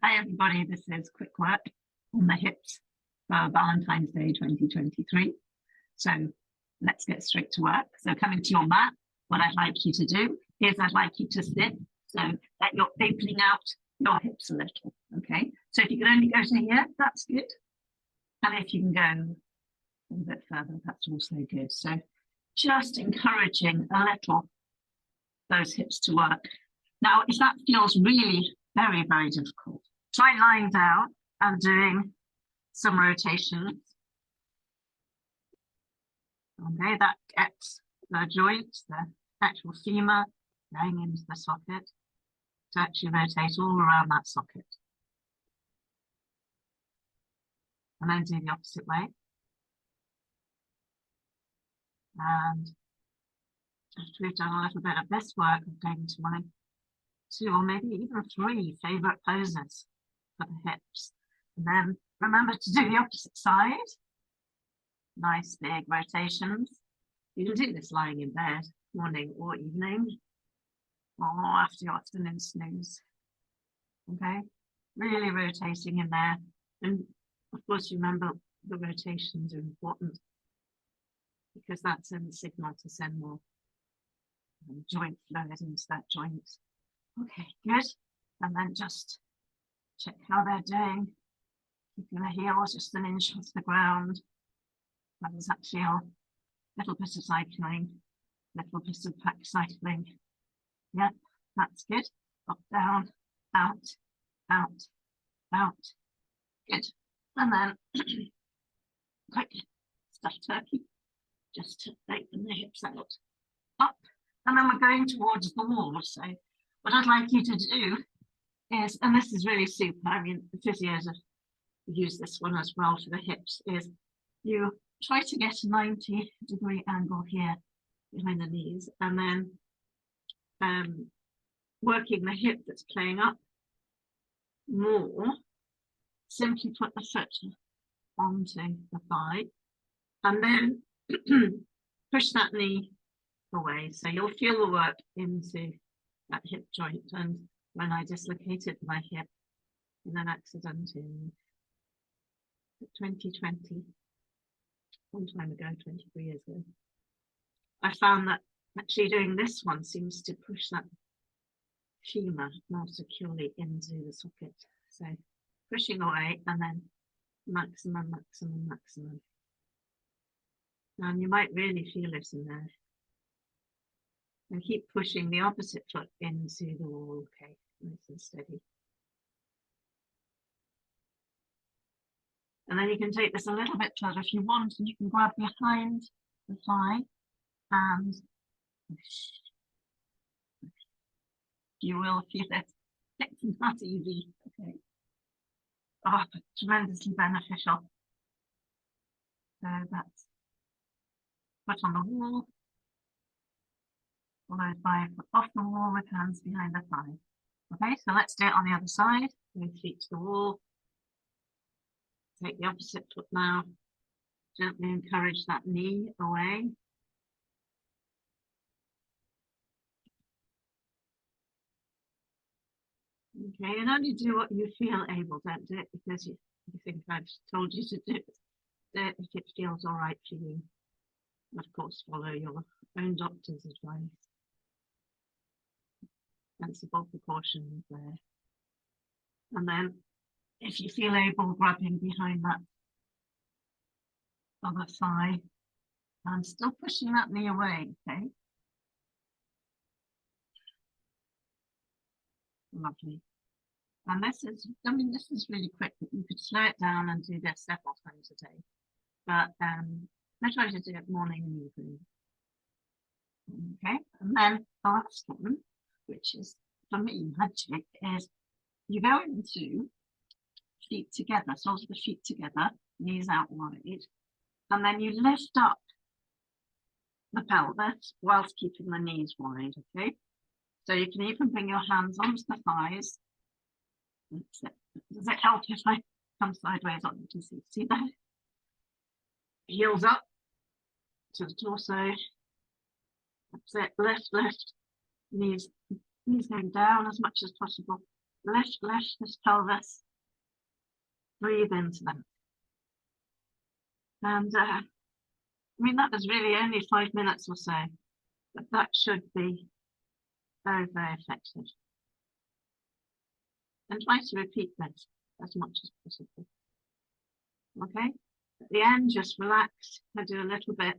Hi everybody, this is quick work on the hips for Valentine's Day 2023. So let's get straight to work. So coming to your mat, what I'd like you to do is I'd like you to sit so that you're opening out your hips a little, okay? So if you can only go to here, that's good. And if you can go a little bit further, that's also good. So just encouraging a little those hips to work. Now, if that feels really very, very difficult, try lying down and doing some rotations. Okay, that gets the joints, the actual femur going into the socket to actually rotate all around that socket. And then do the opposite way. And after we've done a little bit of this work, I'm going to my 2 or maybe even 3 favorite poses for the hips. And then remember to do the opposite side. Nice big rotations. You can do this lying in bed, morning or evening, or after your afternoon snooze. Okay, really rotating in there. And of course, remember the rotations are important because that's a signal to send more joint fluid into that joint. Okay, good. And then just check how they're doing. Keeping the heels just an inch off the ground. How does that feel? Little bit of cycling, little bit of back cycling. Yeah, that's good. Up, down, out, out, out. Good. And then quick stuffed turkey. Just to open the hips out. Up. And then we're going towards the wall. So what I'd like you to do is, and this is really super, I mean, the physios have used this one as well for the hips, is you try to get a 90-degree angle here behind the knees, and then working the hip that's playing up more, simply put the foot onto the thigh, and then push that knee away. So you'll feel the work into that hip joint. And when I dislocated my hip in an accident in 2020, long time ago, 23 years ago, I found that actually doing this one seems to push that femur more securely into the socket. So pushing away and then maximum, maximum, maximum. And you might really feel it in there. And keep pushing the opposite foot into the wall. Okay, nice and steady. And then you can take this a little bit further if you want, and you can grab behind the thigh and push. You will feel it. It's not easy. Okay. Oh, but tremendously beneficial. So that's foot on the wall, followed by foot off the wall with hands behind the thigh. Okay, so let's do it on the other side. Move feet to the wall. Take the opposite foot now. Gently encourage that knee away. Okay, and only do what you feel able. Don't do it because you think I've told you to do it. Do it if it feels all right for you. Of course, follow your own doctor's advice. Sensible precautions there. And then, if you feel able, grabbing behind that other thigh and still pushing that knee away, okay? Lovely. And this is, I mean, this is really quick, but you could slow it down and do this several times a day. But I try to do it morning and evening. Okay, and then the last one, which is for me magic, is you go into feet together, soles of the feet together, knees out wide, and then you lift up the pelvis whilst keeping the knees wide, okay? So you can even bring your hands onto the thighs. Does it help if I come sideways on? You can see that? Heels up to the torso. That's it, lift, lift. Knees going down as much as possible. lift this pelvis, breathe into them. And I mean, that was really only 5 minutes or so, but that should be very, very effective. And try to repeat this as much as possible. Okay, at the end, just relax. I do a little bit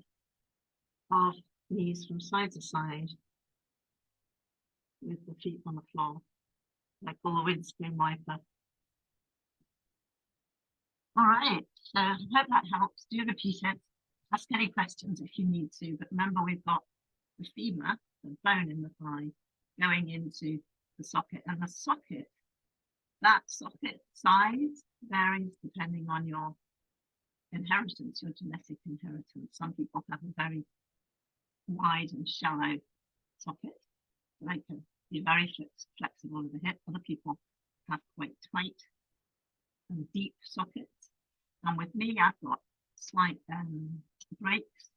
of knees from side to side with the feet on the floor, like a windscreen wiper. All right, so I hope that helps. Do repeat it. Ask any questions if you need to, but remember we've got the femur, the bone in the thigh, going into the socket, and the socket, that socket size varies depending on your inheritance, your genetic inheritance. Some people have a very wide and shallow socket. They can be very flexible with the hip. Other people have quite tight and deep sockets. And with me, I've got slight breaks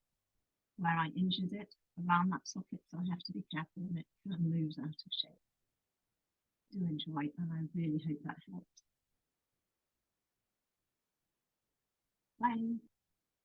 where I injured it around that socket, so I have to be careful when it kind of moves out of shape. Do enjoy, and I really hope that helps. Bye.